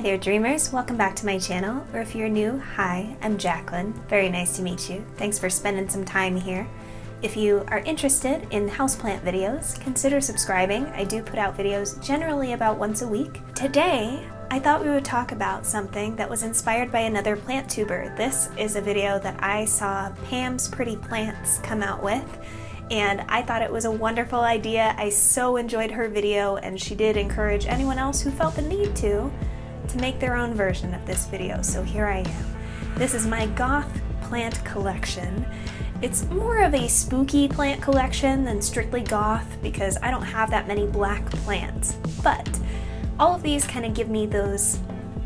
there dreamers, welcome back to my channel, or if you're new, hi, I'm Jacqueline. Very nice to meet you. Thanks for spending some time here. If you are interested in houseplant videos, consider subscribing. I do put out videos generally about once a week. Today, I thought we would talk about something that was inspired by another plant tuber. This is a video that I saw Pam's Pretty Plants come out with, and I thought it was a wonderful idea. I so enjoyed her video, and she did encourage anyone else who felt the need to make their own version of this video. So here I am. This is my goth plant collection. It's more of a spooky plant collection than strictly goth because I don't have that many black plants, but all of these kind of give me those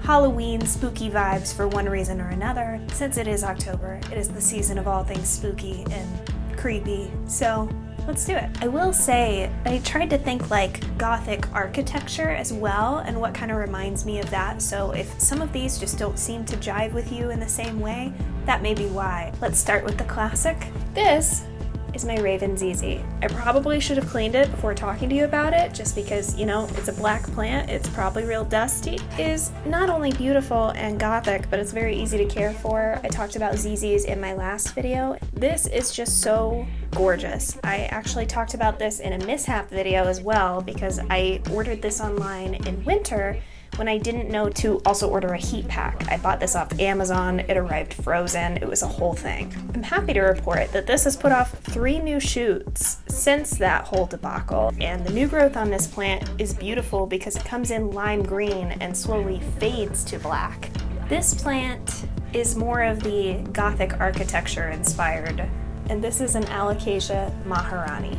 Halloween spooky vibes for one reason or another. Since it is October, it is the season of all things spooky and creepy, so let's do it. I will say, I tried to think like Gothic architecture as well and what kind of reminds me of that, so if some of these just don't seem to jive with you in the same way, that may be why. Let's start with the classic. This is my Raven ZZ. I probably should have cleaned it before talking to you about it, just because, you know, it's a black plant, it's probably real dusty. It is not only beautiful and gothic, but it's very easy to care for. I talked about ZZs in my last video. This is just so gorgeous. I actually talked about this in a mishap video as well, because I ordered this online in winter when I didn't know to also order a heat pack. I bought this off Amazon, it arrived frozen, it was a whole thing. I'm happy to report that this has put off 3 new shoots since that whole debacle, and the new growth on this plant is beautiful because it comes in lime green and slowly fades to black. This plant is more of the Gothic architecture inspired, and this is an Alocasia Maharani.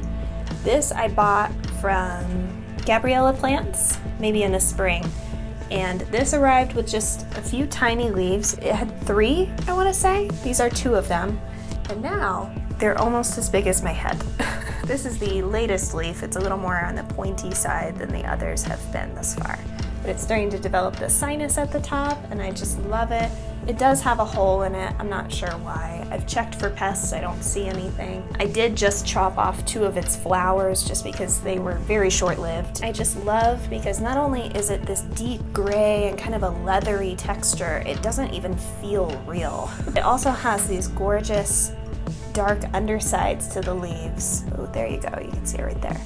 This I bought from Gabriella Plants, maybe in the spring. And this arrived with just a few tiny leaves. It had 3, I want to say. These are 2 of them. And now they're almost as big as my head. This is the latest leaf. It's a little more on the pointy side than the others have been thus far. But it's starting to develop the sinus at the top, and I just love it. It does have a hole in it. I'm not sure why. I've checked for pests. I don't see anything. I did just chop off 2 of its flowers just because they were very short-lived. I just love because not only is it this deep gray and kind of a leathery texture, it doesn't even feel real. It also has these gorgeous dark undersides to the leaves. Oh, there you go. You can see it right there.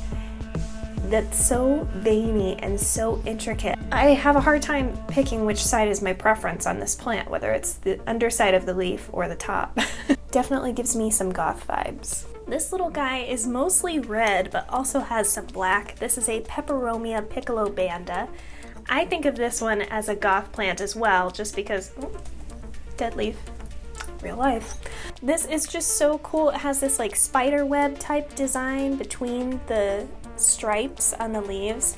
That's so veiny and so intricate. I have a hard time picking which side is my preference on this plant, whether it's the underside of the leaf or the top. Definitely gives me some goth vibes. This little guy is mostly red, but also has some black. This is a Peperomia Piccolo Banda. I think of this one as a goth plant as well, just because, dead leaf, real life. This is just so cool. It has this like spider web type design between the stripes on the leaves.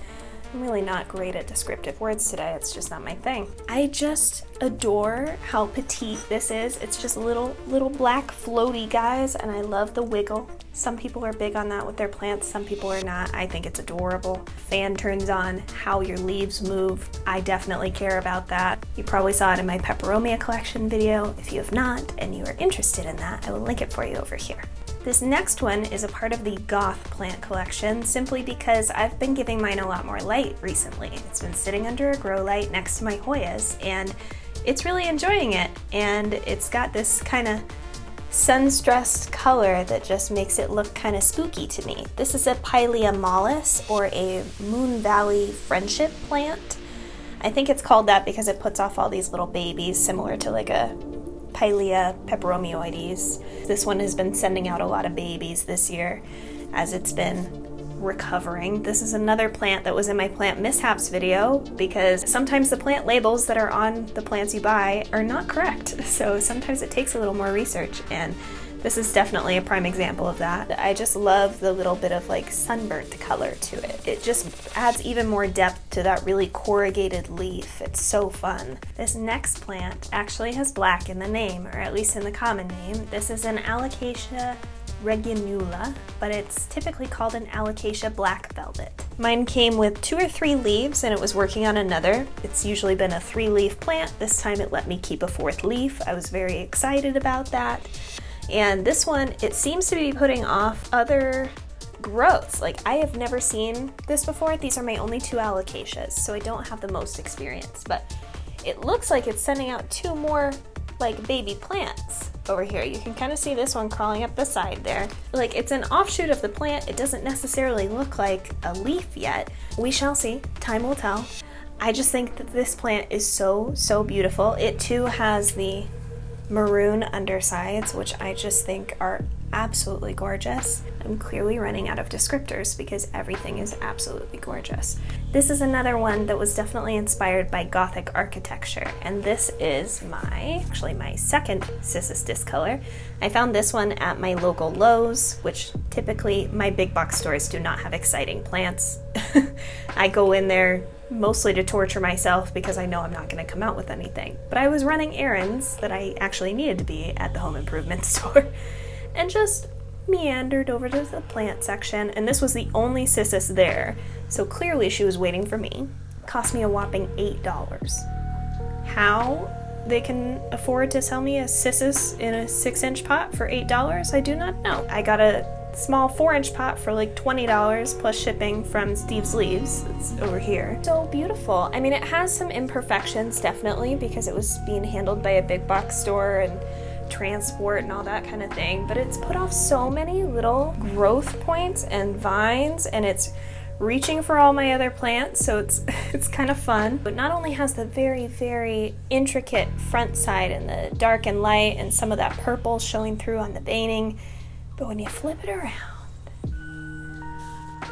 I'm really not great at descriptive words today, it's just not my thing. I just adore how petite this is. It's just little black floaty guys, and I love the wiggle. Some people are big on that with their plants, some people are not. I think it's adorable. Fan turns on, how your leaves move. I definitely care about that. You probably saw it in my Peperomia collection video. If you have not, and you are interested in that, I will link it for you over here. This next one is a part of the goth plant collection simply because I've been giving mine a lot more light recently. It's been sitting under a grow light next to my Hoyas, and it's really enjoying it, and it's got this kind of sun-stressed color that just makes it look kind of spooky to me. This is a Pilea Mollis, or a Moon Valley friendship plant. I think it's called that because it puts off all these little babies similar to like a Pilea peperomioides. This one has been sending out a lot of babies this year as it's been recovering. This is another plant that was in my plant mishaps video because sometimes the plant labels that are on the plants you buy are not correct. So sometimes it takes a little more research, and this is definitely a prime example of that. I just love the little bit of like sunburnt color to it. It just adds even more depth to that really corrugated leaf. It's so fun. This next plant actually has black in the name, or at least in the common name. This is an Alocasia Regonula, but it's typically called an Alocasia black velvet. Mine came with 2 or 3 leaves, and it was working on another. It's usually been a 3-leaf plant. This time it let me keep a 4th leaf. I was very excited about that. And this one, it seems to be putting off other growths. Like, I have never seen this before. These are my only 2 alocasias, so I don't have the most experience, but it looks like it's sending out 2 more like baby plants over here. You can kind of see this one crawling up the side there. Like, it's an offshoot of the plant. It doesn't necessarily look like a leaf yet. We shall see. Time will tell. I just think that this plant is so, so beautiful. It too has the maroon undersides, which I just think are absolutely gorgeous. I'm clearly running out of descriptors because everything is absolutely gorgeous. This is another one that was definitely inspired by Gothic architecture, and this is actually my second Cissus Discolor. I found this one at my local Lowe's, which typically my big box stores do not have exciting plants. I go in there mostly to torture myself because I know I'm not going to come out with anything. But I was running errands that I actually needed to be at the home improvement store and just meandered over to the plant section, and this was the only Cissus there, so clearly she was waiting for me. It cost me a whopping $8. How they can afford to sell me a Cissus in a 6-inch pot for $8, I do not know. I got a small 4-inch pot for like $20 plus shipping from Steve's Leaves. It's over here. So beautiful. I mean, it has some imperfections definitely because it was being handled by a big box store and transport and all that kind of thing, but it's put off so many little growth points and vines, and it's reaching for all my other plants, so it's kind of fun. But not only has the very, very intricate front side and the dark and light and some of that purple showing through on the veining, but when you flip it around,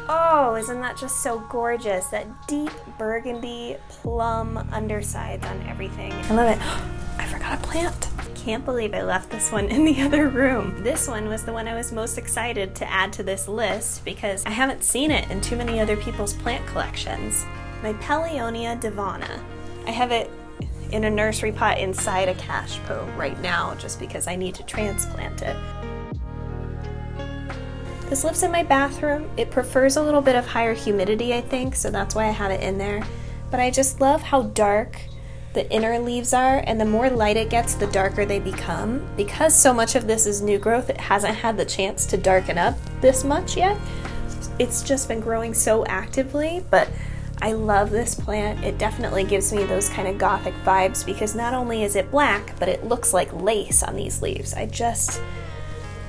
oh, isn't that just so gorgeous? That deep burgundy plum undersides on everything. I love it. I forgot a plant. Can't believe I left this one in the other room. This one was the one I was most excited to add to this list because I haven't seen it in too many other people's plant collections. My Pellionia Daveauana. I have it in a nursery pot inside a cash pot right now just because I need to transplant it. This lives in my bathroom. It prefers a little bit of higher humidity, I think, so that's why I have it in there. But I just love how dark the inner leaves are, and the more light it gets, the darker they become. Because so much of this is new growth, it hasn't had the chance to darken up this much yet. It's just been growing so actively, but I love this plant. It definitely gives me those kind of Gothic vibes because not only is it black, but it looks like lace on these leaves. I just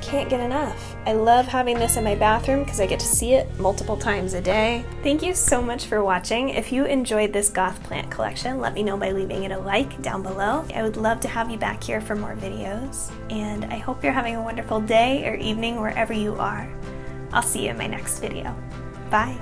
can't get enough. I love having this in my bathroom because I get to see it multiple times a day. Thank you so much for watching. If you enjoyed this goth plant collection, let me know by leaving it a like down below. I would love to have you back here for more videos, and I hope you're having a wonderful day or evening wherever you are. I'll see you in my next video. Bye.